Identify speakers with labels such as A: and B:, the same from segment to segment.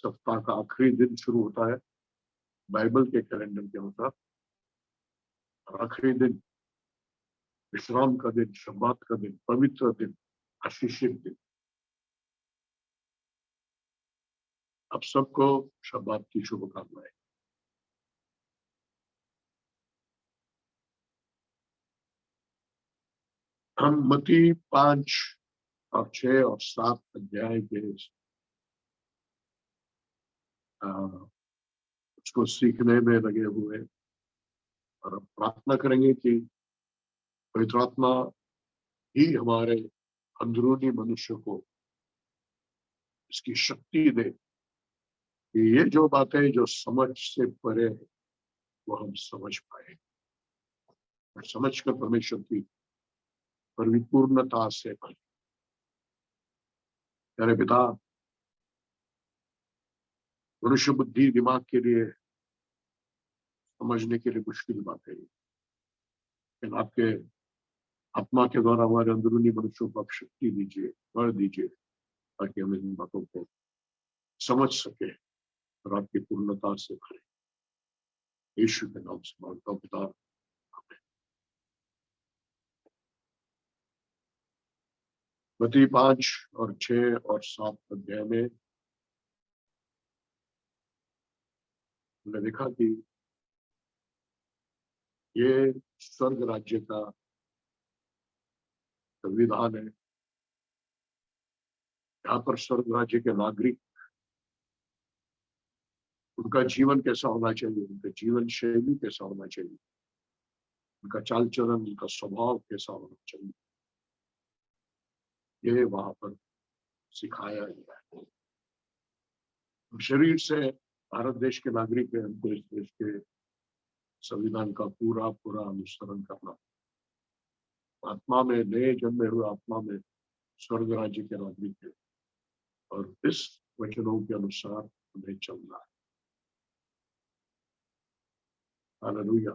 A: सप्ताह का आखिरी दिन शुरू होता है बाइबल के कैलेंडर के अनुसार, और आखिरी दिन विश्राम का दिन, शब्बात का दिन, पवित्र दिन, आशीषित दिन। आप सबको शब्बात की शुभकामनाएं। हम मत्ती 5 और 6 और 7 अध्याय के उसको सीखने में लगे हुए, और हम प्रार्थना करेंगे कि पवित्र आत्मा ही हमारे अंदरूनी मनुष्य को इसकी शक्ति दे कि ये जो बातें जो समझ से परे है वो हम समझ पाए, और समझ कर परमेश्वर की परिपूर्णता से भरे। प्यारे पिता, मनुष्य बुद्धि दिमाग के लिए समझने के लिए मुश्किल बात है, लेकिन आपके आत्मा के द्वारा हमारे अंदरूनी मनुष्यों को आप शक्ति दीजिए, बल दीजिए, ताकि हम इन बातों को समझ सके और आपकी पूर्णता से भरे। यीशु के नाम से मांगता हूं पिता, आमीन। मत्ती 5 और 6 और 7 अध्याय में हमने देखा कि ये स्वर्ग राज्य का संविधान है। यहाँ पर स्वर्ग राज्य के नागरिक, उनका जीवन कैसा होना चाहिए, उनका जीवन शैली कैसा होना चाहिए, उनका चाल चलन, उनका स्वभाव कैसा होना चाहिए, ये वहां पर सिखाया गया है। हम शरीर से भारत देश के नागरिक हैं, हमको इस देश के संविधान का पूरा पूरा अनुसरण करना। आत्मा में नए जन्मे हुए आत्मा में स्वर्ग राज्य के नागरिक है, और इस वचनों के अनुसार हमें चलना है। हालेलुया।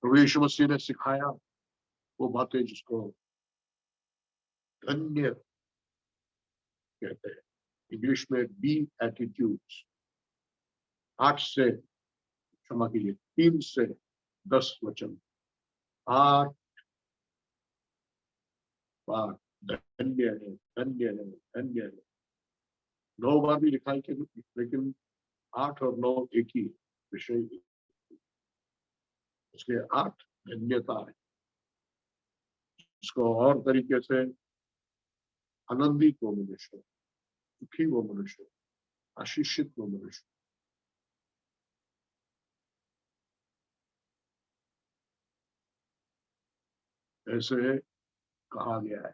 A: प्रभु यीशु मसीह ने सिखाया वो बातें जिसको धन्य कहते हैं, इंग्लिश में बी एटीट्यूड्स। 8 से, क्षमा कीजिए, 3 से 10 वचन, 8 बार धन्य है, धन्य है, धन्य है। 9 बार भी लिखा है, लेकिन 8 और 9 एक ही विषय, उसके 8 धन्यता है। इसको और तरीके से आनंदित वो मनुष्य, सुखी वो मनुष्य, आशीषित वो मनुष्य। ऐसे कहा गया है।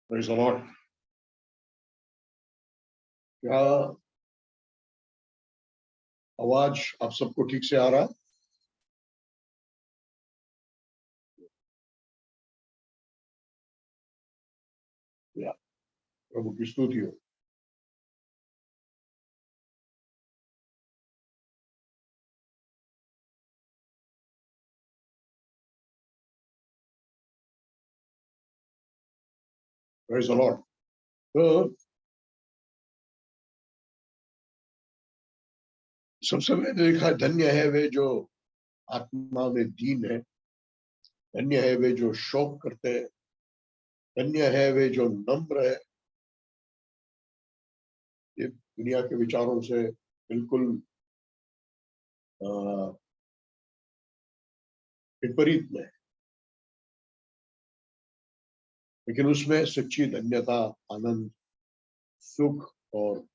A: Praise the Lord। क्या आवाज आप सबको ठीक से आ रहा है? या प्रभु की स्तुति हो। Praise the Lord। तो सबसे मैंने देखा, धन्य है वे जो आत्मा में दीन है, धन्य है वे जो शोक करते हैं, धन्य है वे जो नम्र है। ये दुनिया के विचारों से बिल्कुल विपरीत में, लेकिन उसमें सच्ची धन्यता, आनंद, सुख और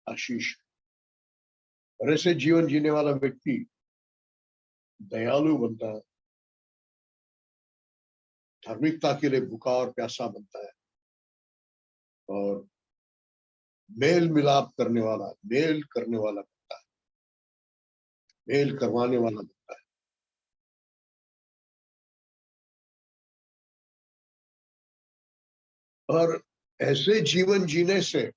A: आशीष। और ऐसे जीवन जीने वाला व्यक्ति दयालु बनता है, धार्मिकता के लिए भूखा और प्यासा बनता है, और मेल मिलाप करने वाला, मेल करने वाला बनता है, मेल करवाने वाला बनता है। और ऐसे जीवन जीने से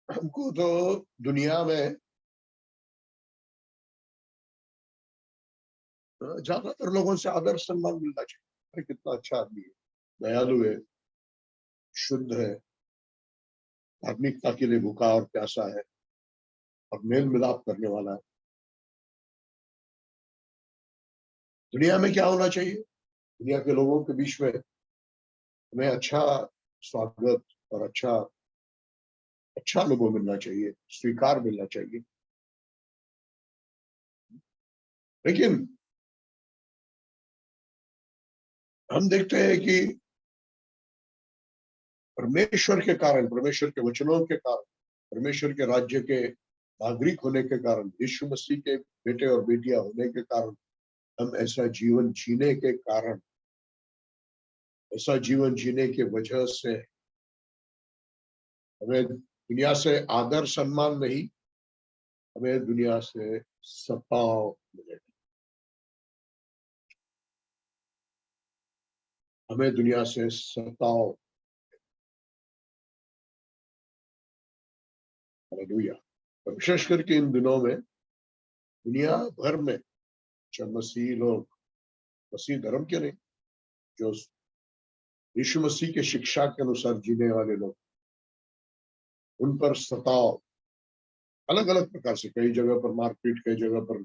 A: हमको तो दुनिया में ज्यादातर लोगों से आदर सम्मान मिलना चाहिए। अरे कितना अच्छा आदमी है, दयालु है, शुद्ध है, धार्मिकता के लिए भूखा और प्यासा है और मेल मिलाप करने वाला है। दुनिया में क्या होना चाहिए? दुनिया के लोगों के बीच में हमें अच्छा स्वागत और अच्छा अच्छा अनुभव मिलना चाहिए, स्वीकार मिलना चाहिए। लेकिन हम देखते हैं कि परमेश्वर के कारण, परमेश्वर के वचनों के कारण, परमेश्वर के राज्य के नागरिक होने के कारण, यीशु मसीह के बेटे और बेटियां होने के कारण, हम ऐसा जीवन जीने के कारण, ऐसा जीवन जीने की वजह से हमें दुनिया से आदर सम्मान नहीं, हमें दुनिया से सताव मिलेगा। हमें दुनिया से सताव। हालेलुया। और विशेष करके इन दिनों में दुनिया भर में जो मसीह लोग, मसीह धर्म के नहीं, जो यीशु मसीह के शिक्षा के अनुसार जीने वाले लोग, उन पर सताव अलग अलग प्रकार से, कई जगह पर मारपीट, कई जगह पर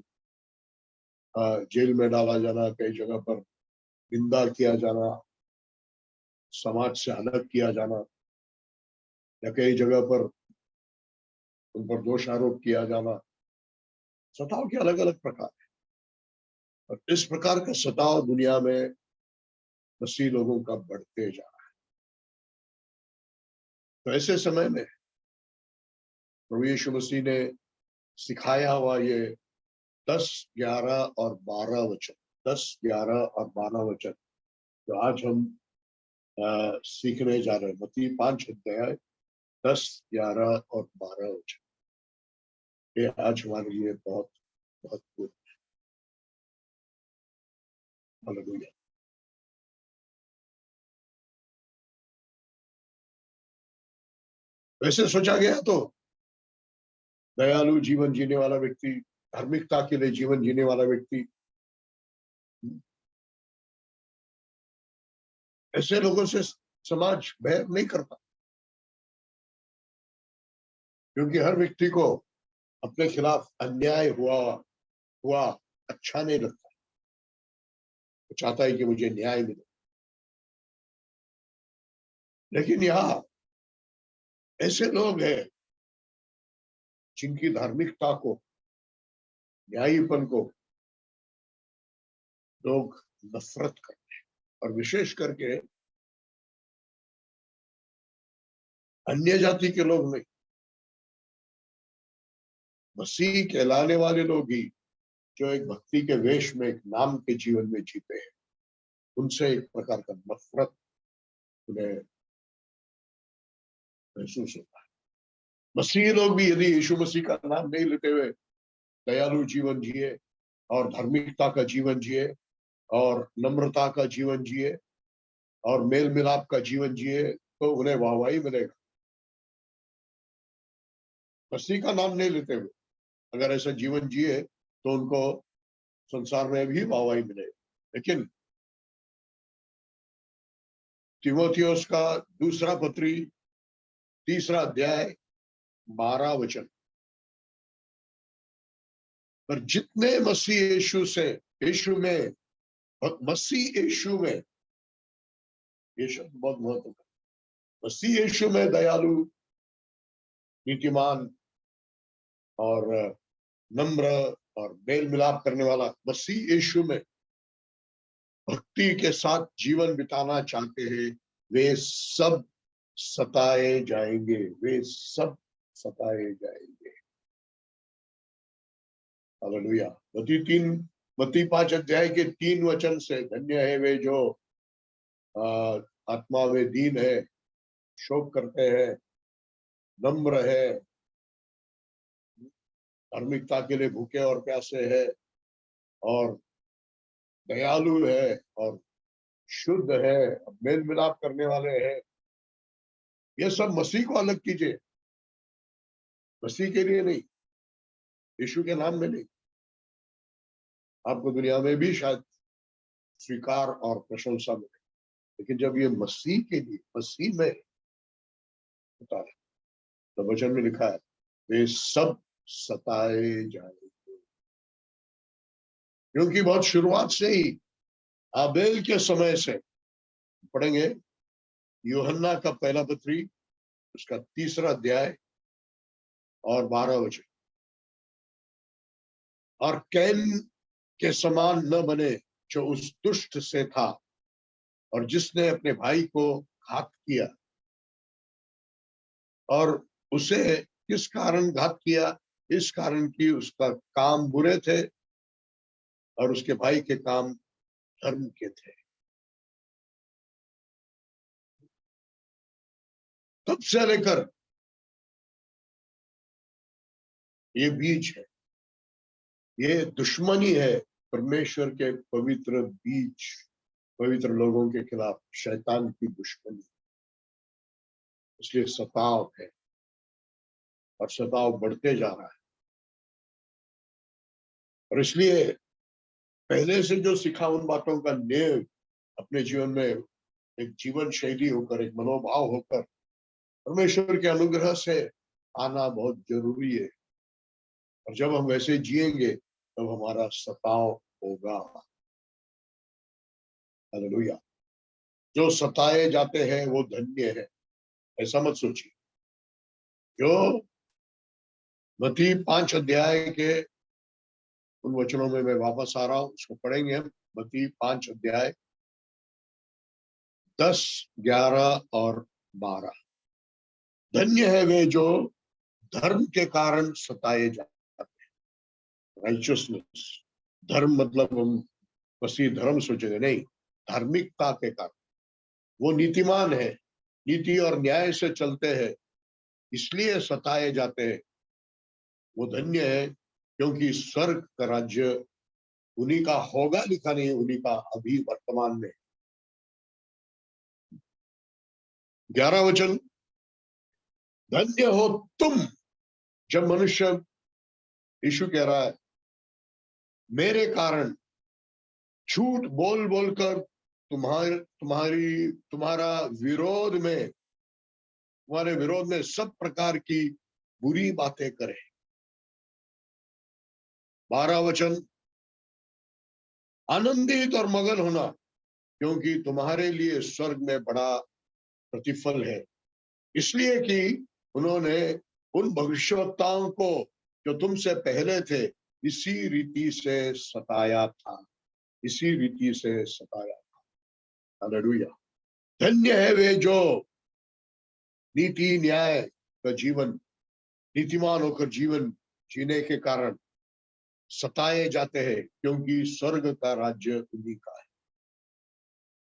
A: जेल में डाला जाना, कई जगह पर निंदा किया जाना, समाज से अलग किया जाना, या कई जगह पर उन पर दोष आरोप किया जाना। सताव के अलग अलग प्रकार है और इस प्रकार का सताव दुनिया में मसीह लोगों का बढ़ते जा रहा है। तो ऐसे समय में प्रभु यीशु मसीह ने सिखाया हुआ ये 10, 11 और 12 वचन, 10, 11 और 12 वचन जो आज हम सीखने जा रहे हैं, मत्ती 5 अध्याय 10, 11 और 12 वचन, ये आज हमारे लिए बहुत महत्वपूर्ण है। हालेलुया। वैसे सोचा गया तो दयालु जीवन जीने वाला व्यक्ति, धार्मिकता के लिए जीवन जीने वाला व्यक्ति, ऐसे लोगों से समाज बैर नहीं करता, क्योंकि हर व्यक्ति को अपने खिलाफ अन्याय हुआ हुआ अच्छा नहीं लगता। वो चाहता है कि मुझे न्याय मिले। लेकिन यहाँ ऐसे लोग हैं जिनकी धार्मिकता को, न्यायीपन को लोग नफरत करते हैं, और विशेष करके अन्य जाति के लोग नहीं, मसीह कहलाने वाले लोग ही, जो एक भक्ति के वेश में, एक नाम के जीवन में जीते हैं, उनसे एक प्रकार का नफरत उन्हें महसूस होता है। मसीह लोग भी यदि यीशु मसीह का नाम नहीं लेते हुए दयालु जीवन जिए और धार्मिकता का जीवन जिए और नम्रता का जीवन जिए और मेल मिलाप का जीवन जिए, तो उन्हें वाहवाही मिलेगा। मसीह का नाम नहीं लेते हुए अगर ऐसा जीवन जिए तो उनको संसार में भी वाहवाही मिलेगी। लेकिन तीमुथियुस का दूसरा पत्री 3 अध्याय 12 वचन, पर जितने मसीह यीशु से, यीशु में, मसीह यीशु में, ये शब्द बहुत महत्वपूर्ण है, मसीह यीशु में दयालु, नीतिमान और नम्र और मेल मिलाप करने वाला, मसीह यीशु में भक्ति के साथ जीवन बिताना चाहते हैं, वे सब सताए जाएंगे, वे सब सताए जाएंगे। हालेलुया। मत्ती 5 अध्याय के 3 वचन से, धन्य है वे जो आत्मा में दीन है, शोक करते हैं, नम्र है, धार्मिकता के लिए भूखे और प्यासे है, और दयालु है, और शुद्ध है, मेल मिलाप करने वाले हैं। ये सब मसीह को अलग कीजिए, मसीह के लिए नहीं, यीशु के नाम में नहीं। आपको दुनिया में भी शायद स्वीकार और प्रशंसा मिले, लेकिन जब ये मसीह के लिए, मसीह में होता है, तो वचन में लिखा है वे सब सताए जाएंगे। क्योंकि बहुत शुरुआत से ही, आबेल के समय से, पढ़ेंगे यूहन्ना का पहला पत्री, उसका 3रा अध्याय और 12 वचन। और कैन के समान न बने जो उस दुष्ट से था, और जिसने अपने भाई को घात किया। और उसे किस कारण घात किया? इस कारण कि उसका काम बुरे थे और उसके भाई के काम धर्म के थे। तब से लेकर ये बीज है, ये दुश्मनी है, परमेश्वर के पवित्र बीज, पवित्र लोगों के खिलाफ शैतान की दुश्मनी। इसलिए सताव है, और सताव बढ़ते जा रहा है। और इसलिए पहले से जो सीखा उन बातों का नेव अपने जीवन में एक जीवन शैली होकर, एक मनोभाव होकर, परमेश्वर के अनुग्रह से आना बहुत जरूरी है। और जब हम वैसे जिएंगे तब हमारा सताव होगा। हालेलुया। जो सताए जाते हैं वो धन्य है, ऐसा मत सोचिए। जो मत्ती 5 अध्याय के उन वचनों में मैं वापस आ रहा हूं, उसको पढ़ेंगे हम। मत्ती 5 अध्याय 10, 11 और 12। धन्य है वे जो धर्म के कारण सताए जाते हैं। राइचियसनेस, धर्म मतलब हम मसीह धर्म सोचेंगे, नहीं, धार्मिकता के कारण। वो नीतिमान है, नीति और न्याय से चलते हैं, इसलिए सताए जाते हैं। वो धन्य है, क्योंकि स्वर्ग का राज्य उन्हीं का होगा, लिखा नहीं, उन्हीं का अभी वर्तमान में। 11 वचन, धन्य हो तुम जब मनुष्य, यीशु कह रहा है, मेरे कारण झूठ बोल बोलकर तुम्हारा विरोध में, तुम्हारे विरोध में सब प्रकार की बुरी बातें करें। 12 वचन, आनंदित और मगन होना, क्योंकि तुम्हारे लिए स्वर्ग में बड़ा प्रतिफल है, इसलिए कि उन्होंने उन भविष्यवक्ताओं को जो तुमसे पहले थे इसी रीति से सताया था, इसी रीति से सताया था। हालेलुया। धन्य है वे जो नीति न्याय का जीवन, नीतिमान होकर जीवन जीने के कारण सताए जाते हैं, क्योंकि स्वर्ग का राज्य उन्हीं का है।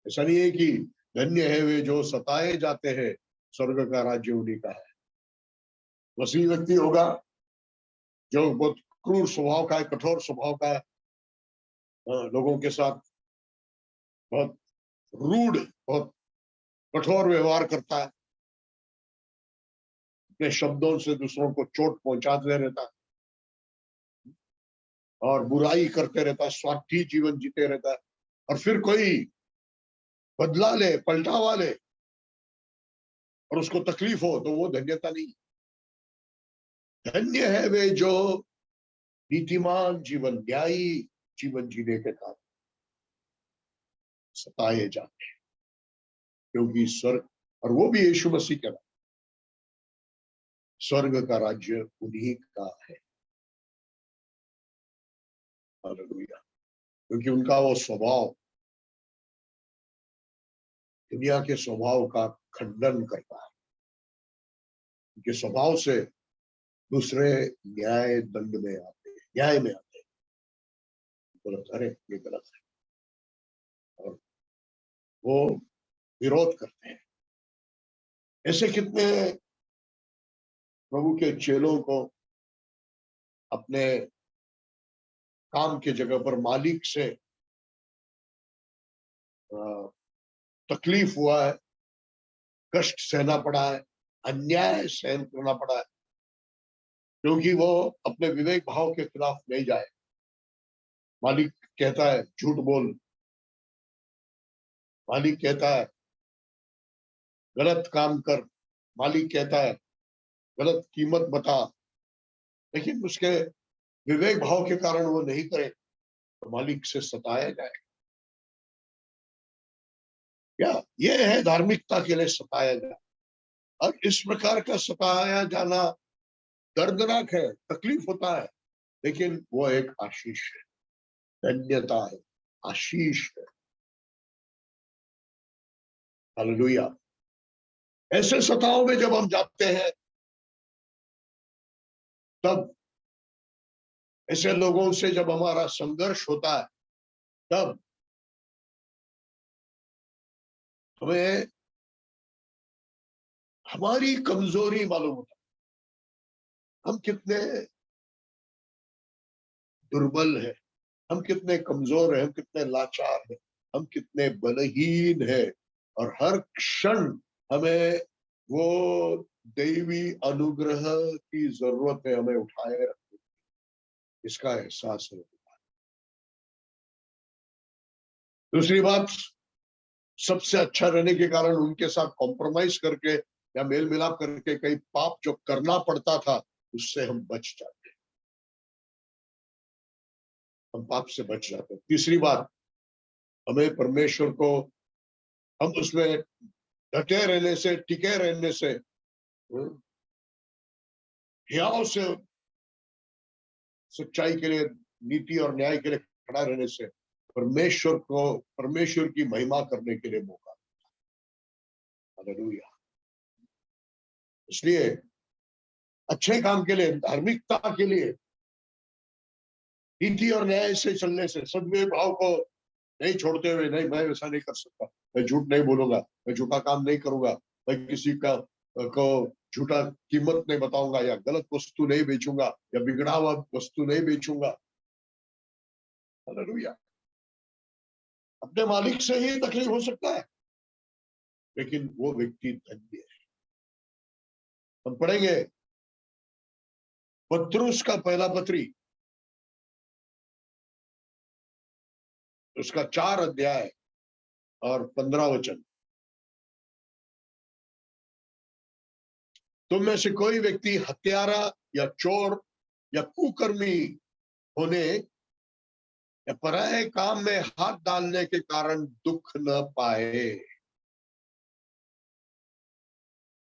A: ऐसा नहीं है कि धन्य है वे जो सताए जाते हैं, स्वर्ग का राज्य उन्हीं का है। वही व्यक्ति होगा जो बहुत क्रूर स्वभाव का है, कठोर स्वभाव का है, लोगों के साथ बहुत रूड, बहुत कठोर व्यवहार करता है, अपने शब्दों से दूसरों को चोट पहुंचाते रहता है, और बुराई करते रहता है, स्वार्थी जीवन जीते रहता है। और फिर कोई बदला ले, पलटावा ले और उसको तकलीफ हो, तो वो धन्यता नहीं। धन्य है वे जो नीतिमान जीवन, न्यायी जीवन जीने के कारण सताए जाते हैं, क्योंकि स्वर्ग, और वो भी यीशु मसीह का, स्वर्ग का राज्य उन्हीं का है। हालेलुया। क्योंकि उनका वो स्वभाव दुनिया के स्वभाव का खंडन करता है। उनके स्वभाव से दूसरे न्याय दंड में आते हैं, न्याय में आते हैं, गलत, अरे ये गलत है। और वो विरोध करते हैं। ऐसे कितने प्रभु के चेलों को अपने काम के जगह पर मालिक से तकलीफ हुआ है, कष्ट सहना पड़ा है, अन्याय सहन करना पड़ा है, क्योंकि वो अपने विवेक भाव के खिलाफ नहीं जाए। मालिक कहता है झूठ बोल, मालिक कहता है गलत काम कर, मालिक कहता है गलत कीमत बता, लेकिन उसके विवेक भाव के कारण वो नहीं करे तो मालिक से सताया जाए। क्या ये है धार्मिकता के लिए सताया जाए? और इस प्रकार का सताया जाना दर्दनाक है, तकलीफ होता है, लेकिन वो एक आशीष है, धन्यता है, आशीष है। हालेलुया। ऐसे सताओं में जब हम जाते हैं, तब ऐसे लोगों से जब हमारा संघर्ष होता है, तब हमें हमारी कमजोरी मालूम होता है। हम कितने दुर्बल हैं, हम कितने कमजोर हैं, हम कितने लाचार हैं, हम कितने बलहीन हैं, और हर क्षण हमें वो दैवी अनुग्रह की जरूरत है, हमें उठाए रखने, इसका एहसास है। दूसरी बात, सबसे अच्छा रहने के कारण उनके साथ कॉम्प्रोमाइज करके या मेल मिलाप करके कई पाप जो करना पड़ता था उससे हम बच जाते, हम पाप से बच जाते। तीसरी बात, हमें परमेश्वर को, हम उसमें डटे रहने से, टिके रहने से, हियाव से, सच्चाई के लिए, नीति और न्याय के लिए खड़ा रहने से परमेश्वर को, परमेश्वर की महिमा करने के लिए मौका। हालेलुया। इसलिए अच्छे काम के लिए, धार्मिकता के लिए, नीति और न्याय से चलने से, सद्भाव भाव को नहीं छोड़ते हुए, नहीं मैं वैसा नहीं कर सकता, मैं झूठ नहीं बोलूंगा, मैं झूठा काम नहीं करूंगा, मैं किसी का को झूठा कीमत नहीं बताऊंगा, या गलत वस्तु नहीं बेचूंगा, या बिगड़ा हुआ वस्तु नहीं बेचूंगा। हालेलुया। अपने मालिक से ही तकलीफ हो सकता है, लेकिन वो व्यक्ति धन्य है। हम पढ़ेंगे पत्रुस का पहला पत्री, उसका 4 अध्याय और 15 वचन। तुम में से कोई व्यक्ति हत्यारा या चोर या कुकर्मी होने या पराये काम में हाथ डालने के कारण दुख न पाए।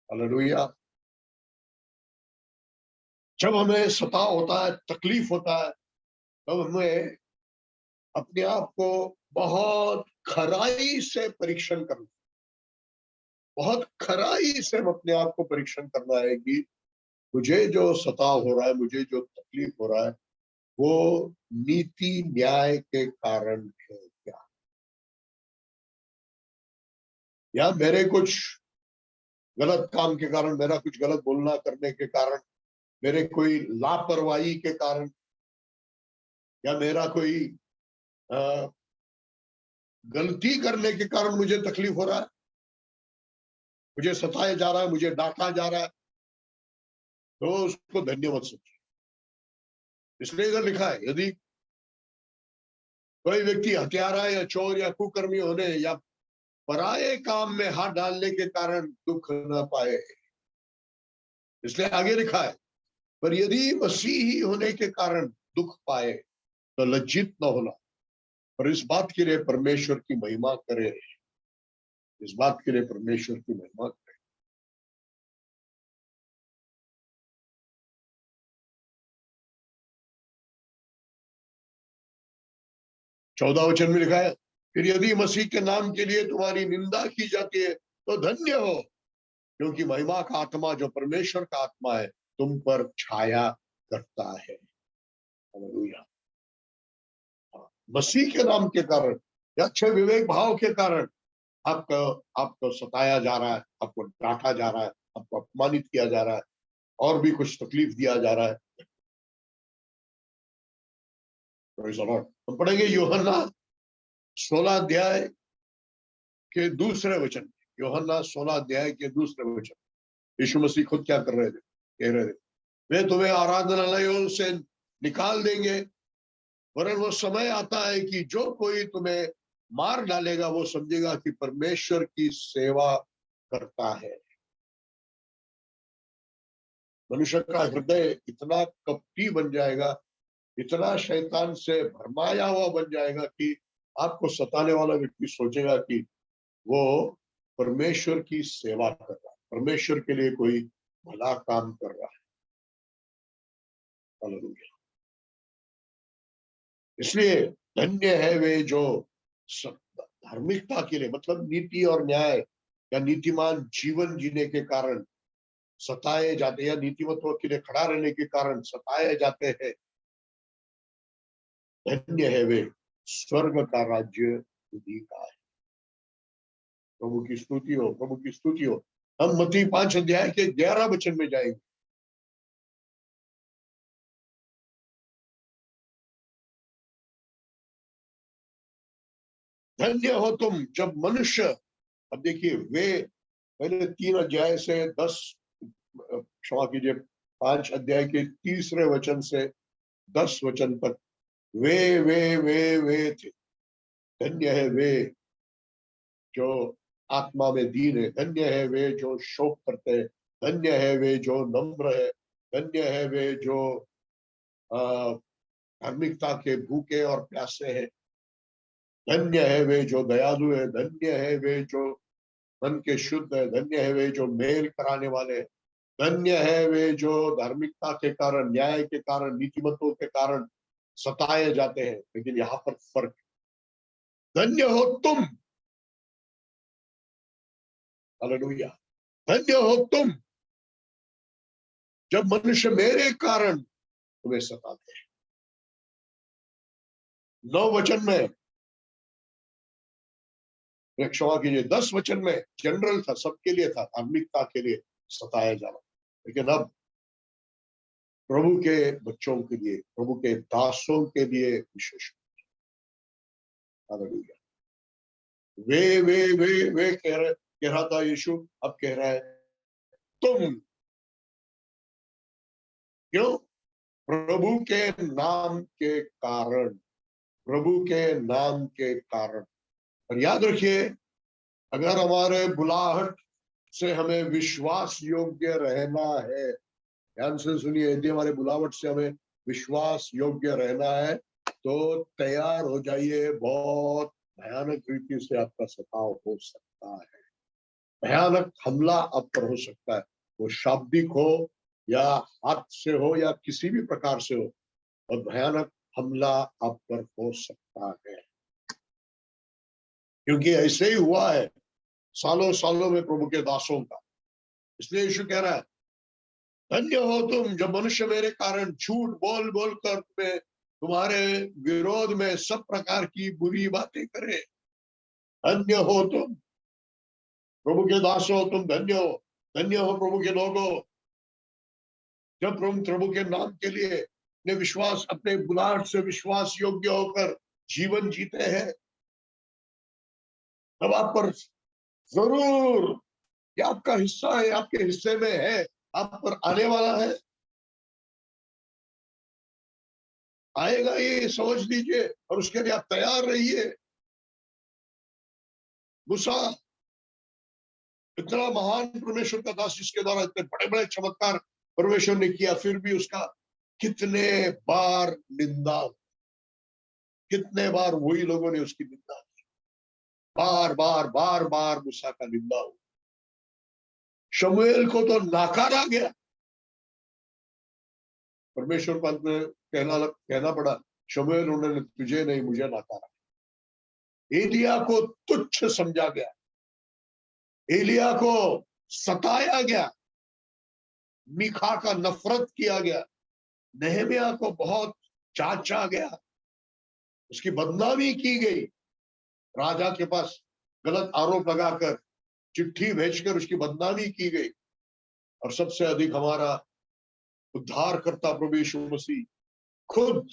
A: हालेलुया। जब हमें सताव होता है, तकलीफ होता है, तब हमें अपने आप को बहुत खराई से परीक्षण करना, बहुत खराई से हम अपने आप को परीक्षण करना है कि मुझे जो सताव हो रहा है, मुझे जो तकलीफ हो रहा है, वो नीति न्याय के कारण है क्या, या मेरे कुछ गलत काम के कारण, मेरा कुछ गलत बोलना करने के कारण, मेरे कोई लापरवाही के कारण, या मेरा कोई गलती करने के कारण मुझे तकलीफ हो रहा है, मुझे सताया जा रहा है, मुझे डांटा जा रहा है, तो उसको धन्य मत समझिए। इसलिए इधर लिखा है, यदि कोई व्यक्ति हत्यारा या चोर या कुकर्मी होने या पराये काम में हाथ डालने के कारण दुख न पाए, इसलिए आगे लिखा है, पर यदि मसीही होने के कारण दुख पाए तो लज्जित न होना, और इस बात के लिए परमेश्वर की महिमा करे, इस बात के लिए परमेश्वर की महिमा करे। चौदह वचन में लिखा है, फिर यदि मसीह के नाम के लिए तुम्हारी निंदा की जाती है तो धन्य हो, क्योंकि महिमा का आत्मा जो परमेश्वर का आत्मा है तुम पर छाया करता है। हालेलुया। मसीह के नाम के कारण या अच्छे विवेक भाव के कारण आपको आपको सताया जा रहा है, आपको डांटा जा रहा है, आपको अपमानित किया जा रहा है, और भी कुछ तकलीफ दिया जा रहा है। Praise the Lord। हम पढ़ेंगे यूहन्ना 16 अध्याय के दूसरे वचन। यूहन्ना 16 अध्याय के दूसरे वचन। यीशु मसीह खुद क्या कर रहे थे, कह रहे थे, वे तुम्हें आराधनालयों से निकाल देंगे, वरन वो समय आता है कि जो कोई तुम्हें मार डालेगा वो समझेगा कि परमेश्वर की सेवा करता है। मनुष्य का हृदय इतना कपटी बन जाएगा, इतना शैतान से भरमाया हुआ बन जाएगा कि आपको सताने वाला व्यक्ति सोचेगा कि वो परमेश्वर की सेवा कर रहा है, परमेश्वर के लिए कोई भला काम कर रहा है। हालेलुया। इसलिए धन्य है वे जो धार्मिकता के लिए, मतलब नीति और न्याय या नीतिमान जीवन जीने के कारण सताए जाते, या नीतिमत्व के लिए खड़ा रहने के कारण सताए जाते हैं। धन्य है वे, स्वर्ग का राज्य उन्हीं का है। प्रभु की स्तुति हो, प्रभु की स्तुति हो। हम मत्ती 5 अध्याय के 11 वचन में जाएंगे। धन्य हो तुम जब मनुष्य, अब देखिए, वे पहले 3 अध्याय से 10, क्षमा कीजिए, 5 अध्याय के तीसरे वचन से 10 वचन तक वे थे। धन्य है वे जो आत्मा में दीन है, धन्य है वे जो शोक करते हैं, धन्य है वे जो नम्र है, धन्य है वे जो धार्मिकता के भूखे और प्यासे हैं, धन्य है वे जो दयालु है, धन्य है वे जो मन के शुद्ध है, धन्य है वे जो मेल कराने वाले हैं, धन्य है वे जो धार्मिकता के कारण, न्याय के कारण, नीतिमत्वों के कारण सताए जाते हैं। लेकिन यहाँ पर फर्क, धन्य हो तुम, हालेलुया, धन्य हो तुम जब मनुष्य मेरे कारण तुम्हें सताते हैं। 9 वचन में, क्षमा कीजिए, 10 वचन में जनरल था, सबके लिए था, धार्मिकता के लिए सताया जाना। लेकिन अब प्रभु के बच्चों के लिए, प्रभु के दासों के लिए विशेष, हालेलुया। वे कह रहा था यीशु, अब कह रहा है तुम। क्यों? प्रभु के नाम के कारण, प्रभु के नाम के कारण। और याद रखिए, अगर हमारे बुलाहट से हमें विश्वास योग्य रहना है, ध्यान से सुनिए, यदि हमारे बुलावट से हमें विश्वास योग्य रहना है तो तैयार हो जाइए, बहुत भयानक रीति से आपका सताव हो सकता है, भयानक हमला आप पर हो सकता है। वो शाब्दिक हो या हाथ से हो या किसी भी प्रकार से हो, और भयानक हमला आप पर हो सकता है। क्योंकि ऐसे ही हुआ है सालों सालों में प्रभु के दासों का। इसलिए यीशु कह रहा है, धन्य हो तुम जब मनुष्य मेरे कारण झूठ बोल बोल कर तुम्हारे विरोध में सब प्रकार की बुरी बातें करे। धन्य हो तुम, प्रभु के दासों, तुम धन्य हो। धन्य हो प्रभु के लोगों, जब प्रभु के नाम के लिए अपने विश्वास, अपने बुलाहट से विश्वास योग्य होकर जीवन जीते हैं, तब आप पर जरूर, ये आपका हिस्सा है, आपके हिस्से में है, आप पर आने वाला है, आएगा, ये समझ लीजिए, और उसके लिए आप तैयार रहिए। मूसा इतना महान परमेश्वर का दास, जिसके द्वारा इतने बड़े बड़े चमत्कार परमेश्वर ने किया, फिर भी उसका कितने बार निंदा, कितने बार वही लोगों ने उसकी निंदा की, बार बार बार बार मूसा का निंदा हो। शमूएल को तो नकारा गया, परमेश्वर को अंत में कहना पड़ा, शमूएल, उन्होंने तुझे नहीं मुझे नकारा। एलिया को तुच्छ समझा गया, एलिया को सताया गया, मीखा का नफरत किया गया, नहमिया को बहुत चाचा गया, उसकी बदनामी की गई राजा के पास। गलत आरोप लगाकर, चिट्ठी भेजकर उसकी बदनामी की गई। और सबसे अधिक हमारा उद्धारकर्ता प्रभु यीशु मसीह खुद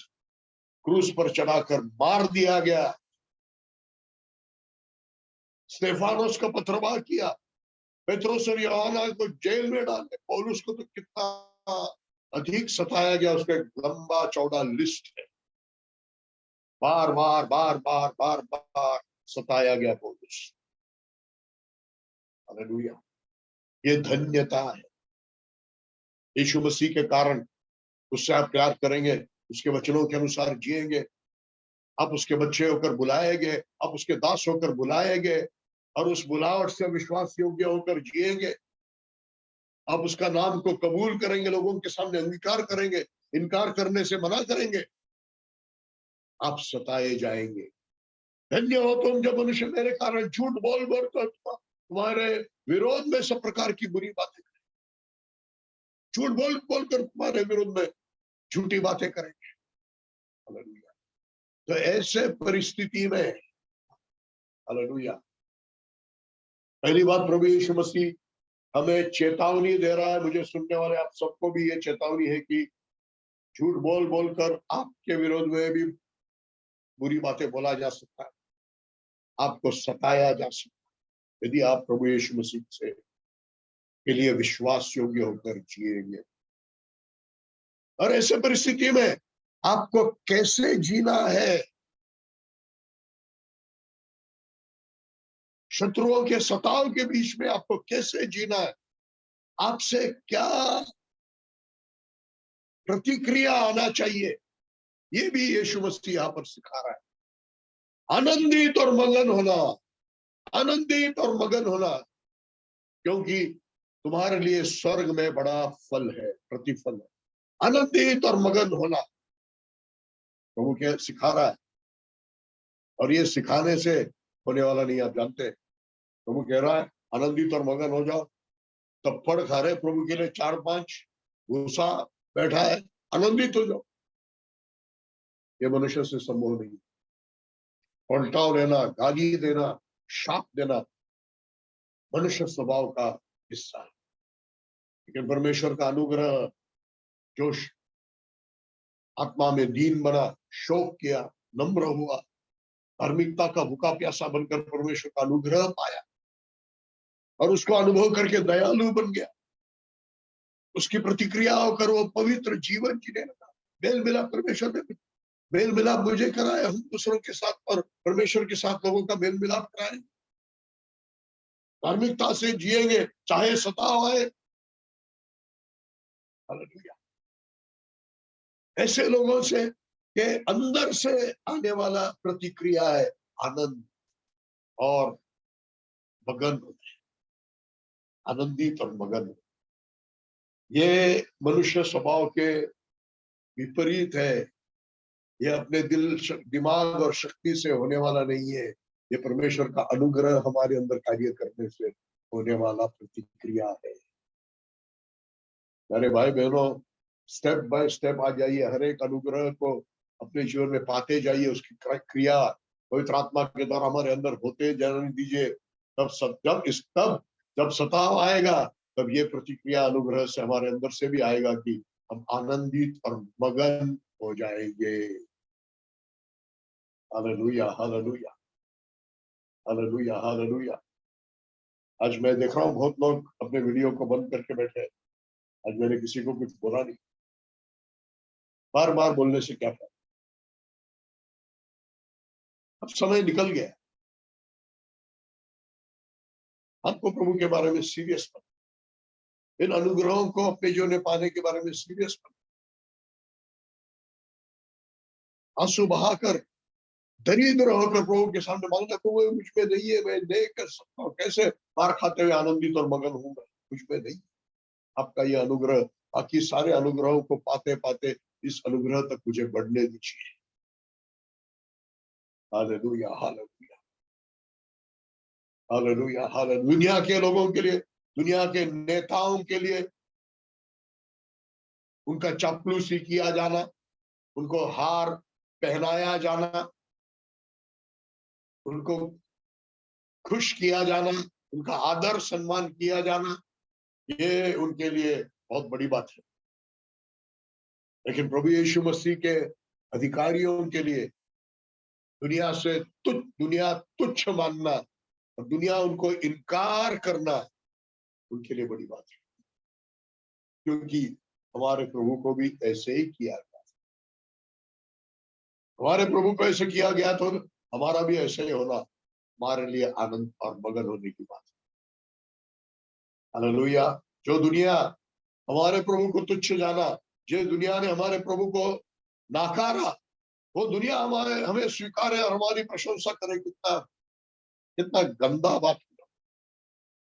A: क्रूस पर चढ़ाकर मार दिया गया। स्तेफानोस का पथरवाह किया, पेत्रोस और यूहन्ना को जेल में डाले, पौलुस को तो कितना अधिक सताया गया, उसका एक लंबा चौड़ा लिस्ट है। बार बार बार बार बार बार सताया गया पौलुस। हालेलुया। ये धन्यता है। यीशु मसीह के कारण उससे आप प्यार करेंगे, उसके वचनों के अनुसार जिएंगे, आप उसके बच्चे होकर बुलाए गए, आप उसके दास होकर बुलाए गए, और उस बुलावट से विश्वास योग्य होकर जिएंगे। आप उसका नाम को कबूल करेंगे, लोगों के सामने अंगीकार करेंगे, इनकार करने से मना करेंगे, आप सताए जाएंगे। धन्य हो तुम जब मनुष्य मेरे कारण झूठ बोल बोल कर तुम्हारे विरोध में सब प्रकार की बुरी बातें करें, झूठ बोल बोल कर तुम्हारे विरोध में झूठी बातें करेंगे। हालेलुया। तो ऐसे परिस्थिति में, हालेलुया, पहली बात प्रभु यीशु मसीह हमें चेतावनी दे रहा है। मुझे सुनने वाले आप सबको भी ये चेतावनी है कि झूठ बोल बोलकर आपके विरोध में भी बुरी बातें बोला जा सकता है, आपको सताया जा सकता है, यदि आप प्रभु यीशु मसीह से के लिए विश्वास योग्य होकर जिएंगे। और ऐसे परिस्थिति में आपको कैसे जीना है, शत्रुओं के सताव के बीच में आपको कैसे जीना है, आपसे क्या प्रतिक्रिया आना चाहिए, ये भी यीशु मसीह यहां पर सिखा रहा है। आनंदित और मगन होना, आनंदित और मगन होना, क्योंकि तुम्हारे लिए स्वर्ग में बड़ा फल है, प्रतिफल है। आनंदित और मगन होना प्रभु क्या सिखा रहा है। और ये सिखाने से होने वाला नहीं, आप जानते, प्रभु कह रहा है आनंदित और मगन हो जाओ। थप्पड़ खा रहे प्रभु के लिए 4-5, गुस्सा बैठा है, आनंदित हो जाओ। ये मनुष्य से संभव नहीं। पलटाव लेना, गाली देना, शाप देना मनुष्य स्वभाव का हिस्सा है। लेकिन परमेश्वर का अनुग्रह, जो आत्मा में दीन बना, शोक किया, नम्र हुआ, धार्मिकता का भूखा प्यासा बनकर परमेश्वर का अनुग्रह पाया और उसको अनुभव करके दयालु बन गया, उसकी प्रतिक्रिया होकर वो पवित्र जीवन जीने लगा। मेल मिलाप परमेश्वर ने मेल मिलाप मुझे कराया, हम दूसरों के साथ और परमेश्वर के साथ लोगों का मेल मिलाप कराए, धार्मिकता से जिएंगे चाहे सताव आए। हालेलुया। ऐसे लोगों से के अंदर से आने वाला प्रतिक्रिया है आनंद और मगन, आनंदित और मगन। ये मनुष्य स्वभाव के विपरीत है। ये अपने दिल दिमाग और शक्ति से होने वाला नहीं है, ये परमेश्वर का अनुग्रह हमारे अंदर कार्य करने से होने वाला प्रतिक्रिया है। मेरे भाई बहनों, स्टेप बाय स्टेप आ जाइए, हर एक अनुग्रह को अपने जीवन में पाते जाइए, उसकी क्रिया पवित्र आत्मा के द्वारा हमारे अंदर होते जाने दीजिए। जब सताव आएगा, तब ये प्रतिक्रिया अनुग्रह से हमारे अंदर से भी आएगा कि हम आनंदित और मगन हो जाएंगे। Hallelujah, hallelujah, hallelujah, hallelujah. आज मैं देख रहा हूँ बहुत लोग अपने वीडियो को बंद करके बैठे। आज मैंने किसी को कुछ बोला नहीं, बार बार बोलने से क्या फायदा, अब समय निकल गया। आपको प्रभु के बारे में सीरियस बनो, इन अनुग्रहों को अपने जीवन में पाने के बारे में सीरियस बनो, आंसू बहाकर दरिद्र होकर प्रभु के सामने मांगना, प्रभु मुझ में नहीं है, मैं नहीं कर सकता हूँ, कैसे मार खाते हुए आनंदित और मगन हूं मैं, मुझ में नहीं। आपका ये अनुग्रह, बाकी सारे अनुग्रहों को पाते पाते इस अनुग्रह तक मुझे बढ़ने दीजिए। Hallelujah, hallelujah, hallelujah, hallelujah. दुनिया के लोगों के लिए, दुनिया के नेताओं के लिए उनका चापलूसी किया जाना, उनको हार पहनाया जाना, उनको खुश किया जाना, उनका आदर सम्मान किया जाना, ये उनके लिए बहुत बड़ी बात है। लेकिन प्रभु यीशु मसीह के अधिकारियों के लिए दुनिया तुच्छ मानना और दुनिया उनको इनकार करना उनके लिए बड़ी बात है, क्योंकि हमारे प्रभु को भी ऐसे ही किया गया। हमारे प्रभु को ऐसे किया गया तो हमारा भी ऐसे ही होना हमारे लिए आनंद और मगन होने की बात है। हालेलुया। जो दुनिया हमारे प्रभु को तुच्छ जाना, जो दुनिया ने हमारे प्रभु को नाकारा, वो दुनिया हमें स्वीकारे और हमारी प्रशंसा करे, कितना कितना गंदा बात है।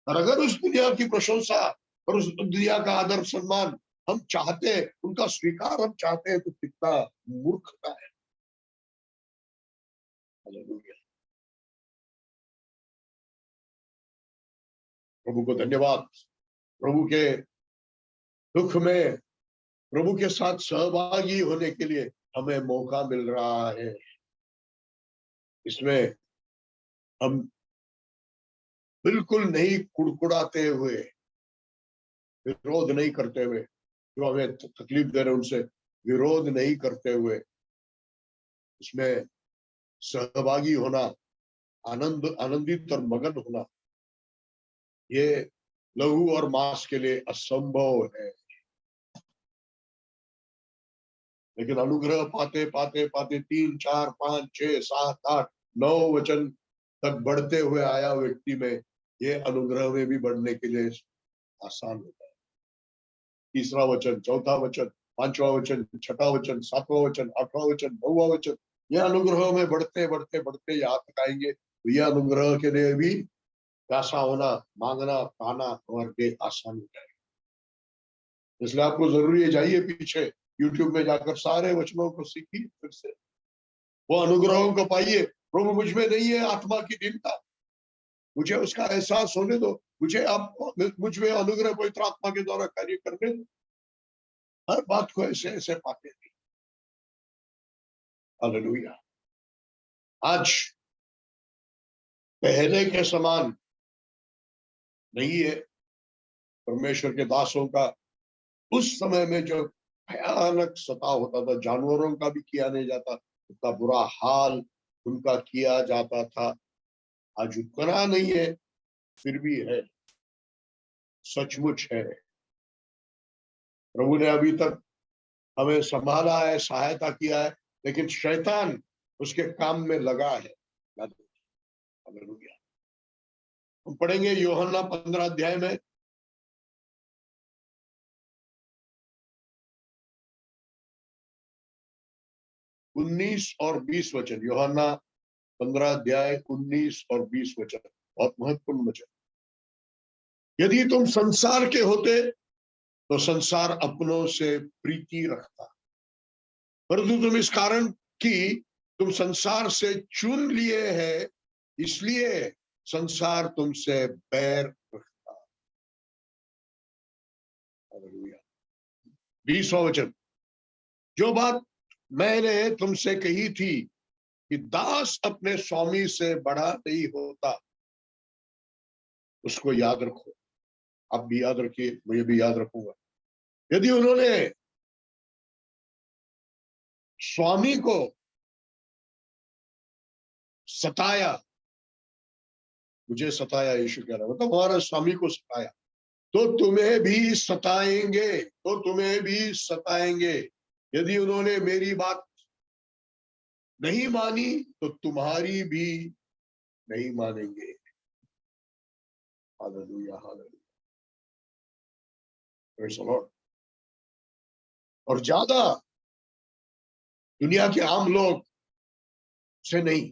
A: और अगर उस दुनिया की प्रशंसा और उस दुनिया का आदर सम्मान हम चाहते, उनका स्वीकार हम चाहते हैं, तो कितना मूर्खता है। हालेलुया। प्रभु को धन्यवाद। प्रभु के दुख में प्रभु के साथ सहभागी होने के लिए हमें मौका मिल रहा है। इसमें हम बिल्कुल नहीं कुड़कुड़ाते हुए, विरोध नहीं करते हुए, जो हमें तकलीफ दे रहे उनसे विरोध नहीं करते हुए, इसमें सहभागी होना, आनंदित और मगन होना, ये लहू और मांस के लिए असंभव है। लेकिन अनुग्रह पाते पाते पाते 3, 4, 5, 6, 7, 8, 9 वचन तक बढ़ते हुए आया व्यक्ति में ये अनुग्रह में भी बढ़ने के लिए आसान होता है। तीसरा वचन, चौथा वचन, पांचवा वचन, छठा वचन, सातवां वचन, आठवां वचन, नौवां वचन, यह अनुग्रह में बढ़ते बढ़ते बढ़ते यहाँ तक आएंगे तो यह अनुग्रह के लिए भी प्यासा होना, मांगना, पाना हमारे लिए आसान हो जाएगा। इसलिए आपको जरूरी है, जाइए पीछे यूट्यूब में जाकर सारे वचनों को सीखिए, फिर से वो अनुग्रहों को पाइए। प्रभु मुझ में नहीं है आत्मा की दीनता, मुझे उसका एहसास होने दो, मुझ में अनुग्रह पवित्र आत्मा के द्वारा कार्य करने दो। हर बात को ऐसे ऐसे पाते हैं। हालेलुया। आज पहले के समान नहीं है। परमेश्वर के दासों का उस समय में जो भयानक सताव होता था, जानवरों का भी किया नहीं जाता, उतना बुरा हाल उनका किया जाता था। आज उतना नहीं है, फिर भी है, सचमुच है। प्रभु ने अभी तक हमें संभाला है, सहायता किया है, लेकिन शैतान उसके काम में लगा है। हालेलुया। हम पढ़ेंगे यूहन्ना 15 अध्याय में 19 और 20 वचन। यूहन्ना 15 अध्याय 19 और 20 वचन, बहुत महत्वपूर्ण वचन। यदि तुम संसार के होते तो संसार अपनों से प्रीति रखता, परंतु तुम इस कारण कि तुम संसार से चुन लिए हैं, इसलिए संसार तुमसे बैर रखता। 20वां वचन, जो बात मैंने तुमसे कही थी कि दास अपने स्वामी से बड़ा नहीं होता, उसको याद रखो। आप भी याद रखिए, मुझे भी याद रखूंगा। यदि उन्होंने स्वामी को सताया, मुझे सताया, यीशु कह रहा है, मतलब हमारे स्वामी को सताया, तो तुम्हें भी सताएंगे, तो तुम्हें भी सताएंगे। यदि उन्होंने मेरी बात नहीं मानी तो तुम्हारी भी नहीं मानेंगे। Hallelujah, hallelujah, praise the Lord. और ज्यादा दुनिया के आम लोग से नहीं,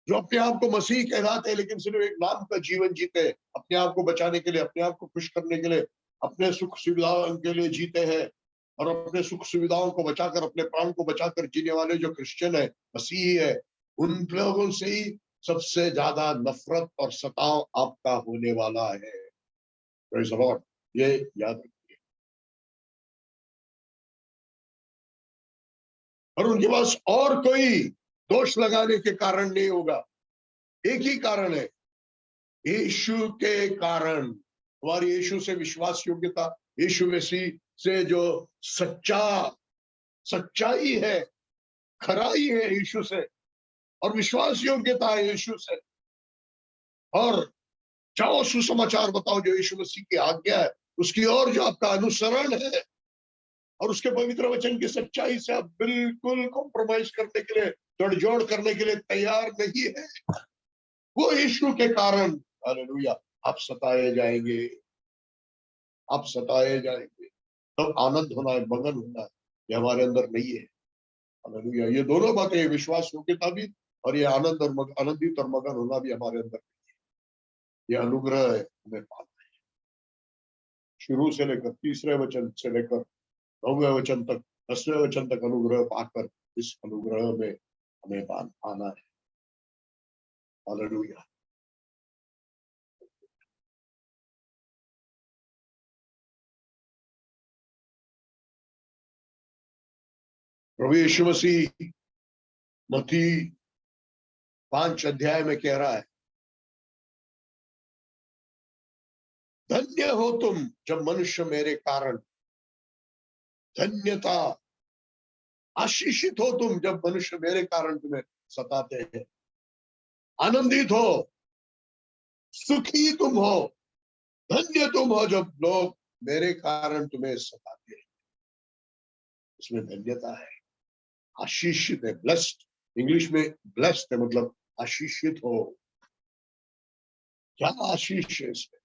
A: जो अपने आप को मसीह कहलाते हैं लेकिन सिर्फ एक नाम का जीवन जीते हैं, अपने आप को बचाने के लिए, अपने आप को खुश करने के लिए, अपने सुख सुविधाओं के लिए जीते हैं, और अपने सुख सुविधाओं को बचाकर, अपने प्राण को बचाकर जीने वाले जो क्रिश्चियन है, मसीही है, उन लोगों से ही सबसे ज्यादा नफरत और सताव आपका होने वाला है। प्रेज़ द लॉर्ड, ये याद रखिए। और उनके पास और कोई दोष लगाने के कारण नहीं होगा। एक ही कारण है, यीशु के कारण। हमारी यीशु से विश्वास योग्यता, यीशु मसीह से जो सच्चाई है, खराई है यीशु से, और विश्वास योग्यता है यीशु से। और जाओ सुसमाचार बताओ जो यीशु मसीह की आज्ञा है, उसकी ओर जो आपका अनुसरण है, और उसके पवित्र वचन की सच्चाई से आप बिल्कुल कॉम्प्रोमाइज करने के लिए, तोड़जोड़ करने के लिए तैयार नहीं है, वो यीशु के कारण, हालेलुया, आप सताए जाएंगे, आप सताए जाएंगे। तब आनंद होना है, मगन होना है, ये हमारे अंदर नहीं है। हालेलुया, ये दोनों बातें, विश्वास योग्यता भी और ये आनंद और आनंदित और मगन होना भी हमारे अंदर नहीं है। ये अनुग्रह है, हमें पाना है। शुरू से लेकर तीसरे वचन से लेकर 9वें वचन तक, 10वें वचन तक अनुग्रह पाकर इस अनुग्रह में हमें पाना है। हालेलुया। प्रभु यीशु मसीह मत्ती 5 अध्याय में कह रहा है, धन्य हो तुम जब मनुष्य मेरे कारण, धन्यता, आशीषित हो तुम जब मनुष्य मेरे कारण तुम्हें सताते हैं। आनंदित हो, सुखी तुम हो, धन्य तुम हो जब लोग मेरे कारण तुम्हें सताते हैं। इसमें धन्यता है, आशीषित है, ब्लेस्ड। इंग्लिश में ब्लेस्ड है मतलब आशीषित हो। क्या आशीष है इसमें?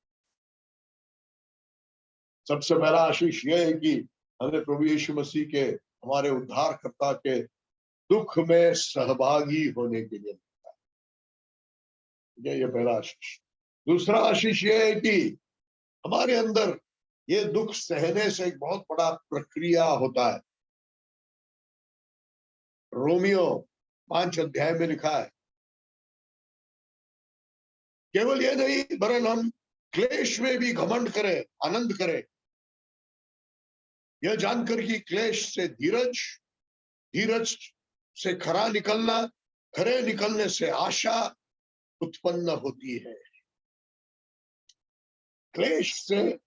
A: सबसे पहला आशीष यह है कि हमें प्रभु यीशु मसीह के, हमारे उद्धारकर्ता के दुख में सहभागी होने के लिए मिलता है। ये पहला आशीष। दूसरा आशीष यह है कि हमारे अंदर ये दुख सहने से एक बहुत बड़ा प्रक्रिया होता है। रोमियो 5 अध्याय में लिखा है, केवल ये नहीं वरन हम क्लेश में भी घमंड करें, आनंद करें, यह जानकर कि क्लेश से धीरज, धीरज से खरा निकलना, खरे निकलने से आशा उत्पन्न होती है। क्लेश से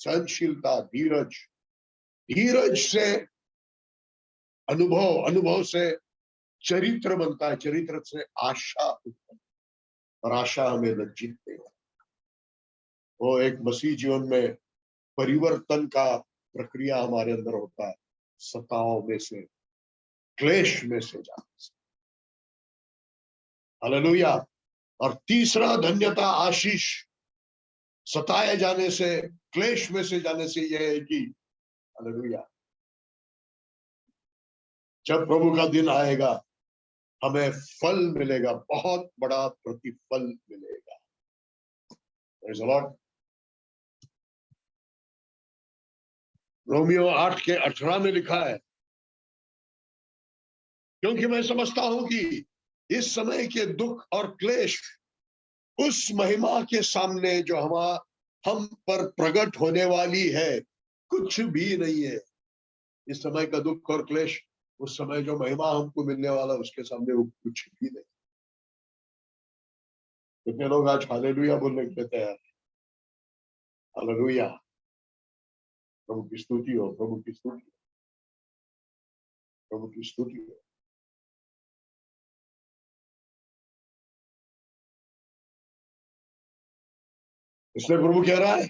A: सहनशीलता, धीरज, धीरज से अनुभव, अनुभव से चरित्र बनता है, चरित्र से आशा उत्पन्न, और आशा हमें लज्जित नहीं होती। वो एक मसीह जीवन में परिवर्तन का प्रक्रिया हमारे अंदर होता है, सताओं में से, क्लेश में से जाने से। हालेलुया। और तीसरा धन्यता, आशीष, सताए जाने से, क्लेश में से जाने से यह है कि हालेलुया, जब प्रभु का दिन आएगा हमें फल मिलेगा, बहुत बड़ा प्रतिफल मिलेगा। Praise the Lord। रोमियो 8 के 18 में लिखा है, क्योंकि मैं समझता हूं कि इस समय के दुख और क्लेश उस महिमा के सामने जो हम पर प्रकट होने वाली है कुछ भी नहीं है। इस समय का दुख और क्लेश उस समय जो महिमा हमको मिलने वाला उसके सामने वो कुछ भी नहीं। कितने लोग आज हालेलुया बोलने के लिए तैयार हैं? हालेलुया, प्रभु की स्तुति हो, प्रभु की स्तुति हो, प्रभु की स्तुति हो। इसलिए प्रभु कह रहा है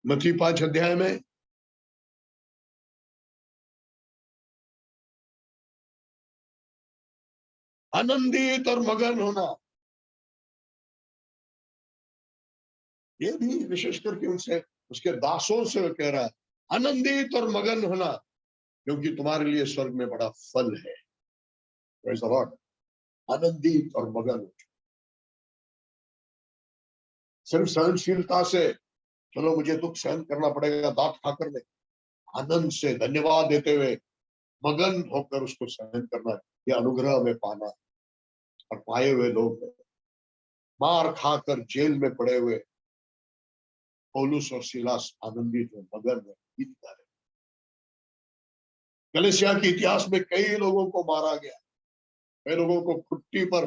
A: मत्ती 5 अध्याय में, आनंदित और मगन होना। ये भी विशेष करके उनसे, उसके दासों से कह रहा है, आनंदित और मगन होना, क्योंकि तुम्हारे लिए स्वर्ग में बड़ा फल है। Praise the Lord। आनंदित और मगन हो। सिर्फ सहनशीलता से, चलो मुझे दुख सहन करना पड़ेगा, दांत खाकर नहीं, आनंद से, धन्यवाद देते हुए, मगन होकर उसको सहन करना है। ये अनुग्रह में पाना और पाए हुए लोग हैं। मार खाकर जेल में पड़े हुए पौलुस और सीलास आनंदित है, मगन है, गीत गा रहे। कलीसिया के इतिहास में कई लोगों को मारा गया, कई लोगों को खुट्टी पर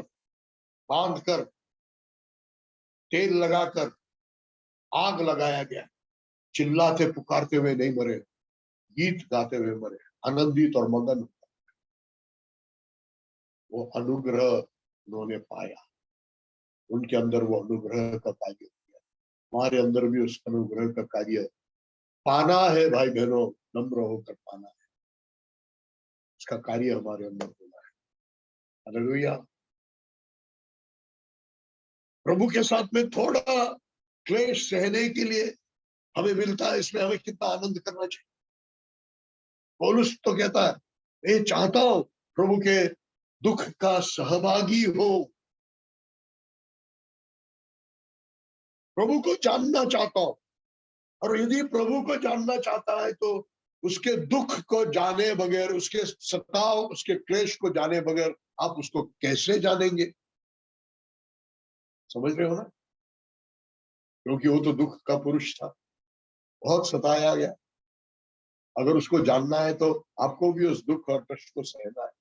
A: बांध कर, तेल लगाकर आग लगाया गया, चिल्लाते पुकारते हुए नहीं मरे, गीत गाते हुए मरे, आनंदित और मगन। वो अनुग्रह उन्होंने पाया, उनके अंदर वो अनुग्रह का कार्य किया। हमारे अंदर भी उस अनुग्रह का कार्य पाना है भाई बहनों, नम्र होकर पाना है, उसका कार्य हमारे अंदर होना है। हालेलुया। प्रभु के साथ में थोड़ा क्लेश सहने के लिए हमें मिलता है, इसमें हमें कितना आनंद करना चाहिए। पौलुस तो कहता है, मैं चाहता हूं प्रभु के दुख का सहभागी हो, प्रभु को जानना चाहता हूं। और यदि प्रभु को जानना चाहता है तो उसके दुख को जाने बगैर, उसके सताव, उसके क्लेश को जाने बगैर आप उसको कैसे जानेंगे? समझ रहे हो ना? क्योंकि वो तो दुख का पुरुष था, बहुत सताया गया। अगर उसको जानना है तो आपको भी उस दुख और कष्ट को सहना है,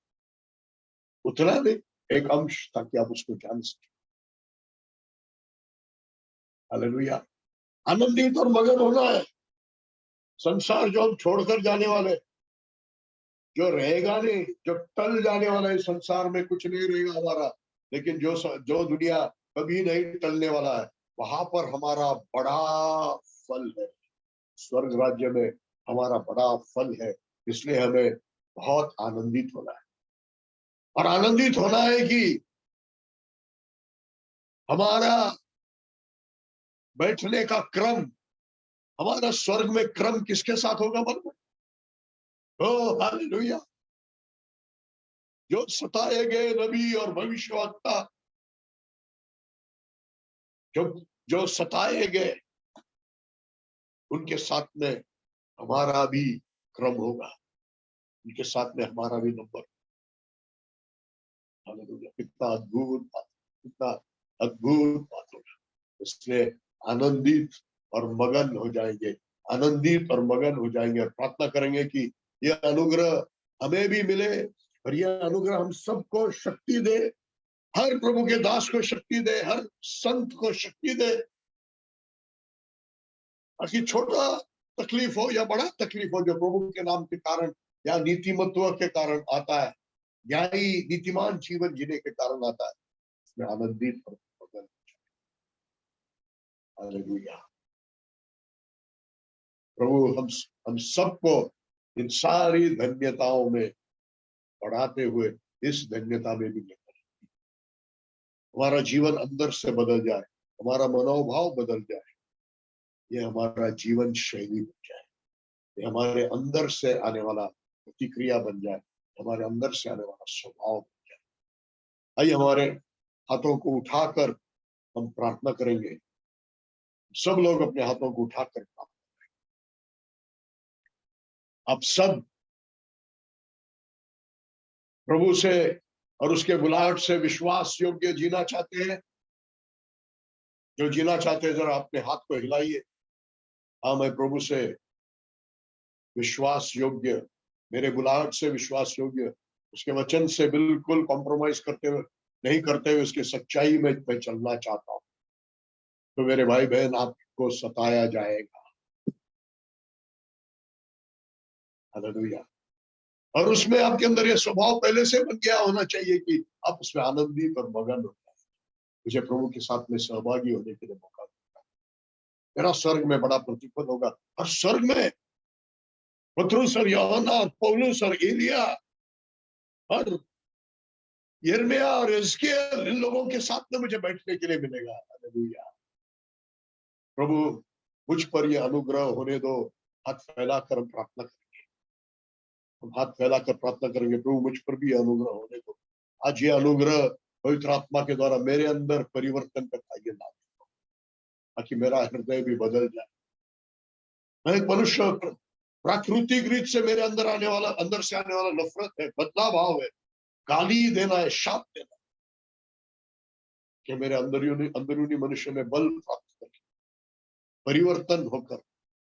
A: उतना नहीं, एक अंश, ताकि आप उसको जान सके। हालेलुया। आनंदित और मगन होना है। संसार जो हम छोड़कर जाने वाले, जो रहेगा नहीं, जो टल जाने वाला है, संसार में कुछ नहीं रहेगा हमारा, लेकिन जो जो दुनिया कभी नहीं टलने वाला है, वहां पर हमारा बड़ा फल है। स्वर्ग राज्य में हमारा बड़ा फल है। इसलिए हमें बहुत आनंदित होना है। और आनंदित होना है कि हमारा बैठने का क्रम, हमारा स्वर्ग में क्रम किसके साथ होगा मालूम है? ओ हालेलुया। जो सताए गए नबी और भविष्यवक्ता, जो जो सताए गए, उनके साथ में हमारा भी क्रम होगा, उनके साथ में हमारा भी नंबर। हालेलुया। कितना अद्भुत बात, कितना अद्भुत बात होगा। इसलिए आनंदित और मगन हो जाएंगे, आनंदित और मगन हो जाएंगे, और प्रार्थना करेंगे कि यह अनुग्रह हमें भी मिले, और यह अनुग्रह हम सबको शक्ति दे, हर प्रभु के दास को शक्ति दे, हर संत को शक्ति दे, ताकि छोटा तकलीफ हो या बड़ा तकलीफ हो, जो प्रभु के नाम के कारण या नीतिमत्व के कारण आता है, न्यायी नीतिमान जीवन जीने के कारण आता है, उसमें आनंदित और मगन। हालेलुया। प्रभु हम सबको इन सारी धन्यताओं में बढ़ाते हुए इस धन्यता में भी लेकर, हमारा जीवन अंदर से बदल जाए, हमारा मनोभाव बदल जाए, ये हमारा जीवन शैली बन जाए, ये हमारे अंदर से आने वाला प्रतिक्रिया बन जाए, हमारे अंदर से आने वाला स्वभाव बन जाए। आइए हमारे हाथों को उठाकर हम प्रार्थना करेंगे। सब लोग अपने हाथों को उठाकर प्रार्थना। आप सब प्रभु से और उसके बुलाहट से विश्वास योग्य जीना चाहते हैं? जो जीना चाहते हैं जरा अपने हाथ को हिलाइए। हाँ, मैं प्रभु से विश्वास योग्य, मेरे बुलाहट से विश्वास योग्य, उसके वचन से बिल्कुल कॉम्प्रोमाइज करते हुए नहीं करते हुए उसकी सच्चाई में मैं चलना चाहता हूँ। तो मेरे भाई बहन, आपको सताया जाएगा। हालेलुया। और उसमें आपके अंदर यह स्वभाव पहले से बन गया होना चाहिए कि आप उसमें आनंदित और मगन हो जाए। मुझे प्रभु के साथ में सहभागी होने के लिए मौका देगा, मेरा स्वर्ग में बड़ा प्रतिफल होगा। और स्वर्ग में पतरस और यूहन्ना और पौलुस और एलिया और यिर्मयाह और हिजकिय्याह, इन लोगों के साथ में मुझे बैठने के लिए मिलेगा। हालेलुया। प्रभु, मुझ पर यह अनुग्रह होने दो। हाथ फैलाकर हम प्रार्थना करेंगे, हम हाथ फैलाकर प्रार्थना करेंगे, प्रभु मुझ पर भी यह अनुग्रह होने दो। आज ये अनुग्रह पवित्र आत्मा के द्वारा मेरे अंदर परिवर्तन का कार्य ला दो, ताकि मेरा हृदय भी बदल जाए। मैं एक मनुष्य, प्राकृतिक रीत से मेरे अंदर आने वाला, अंदर से आने वाला नफरत है, बदला भाव है, गाली देना है, शाप देना, कि मेरे अंदरूनी अंदरूनी मनुष्य में बल प्राप्त करके परिवर्तन होकर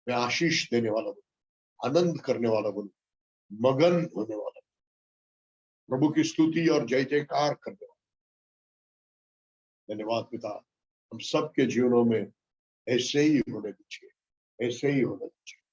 A: मैं आशीष देने वाला बनूं, आनंद करने वाला बनूं, मगन होने वाला। प्रभु की स्तुति और जय जयकार करने वाले। धन्यवाद पिता, हम सबके जीवनों में ऐसे ही होने दीजिए, ऐसे ही होने दीजिए।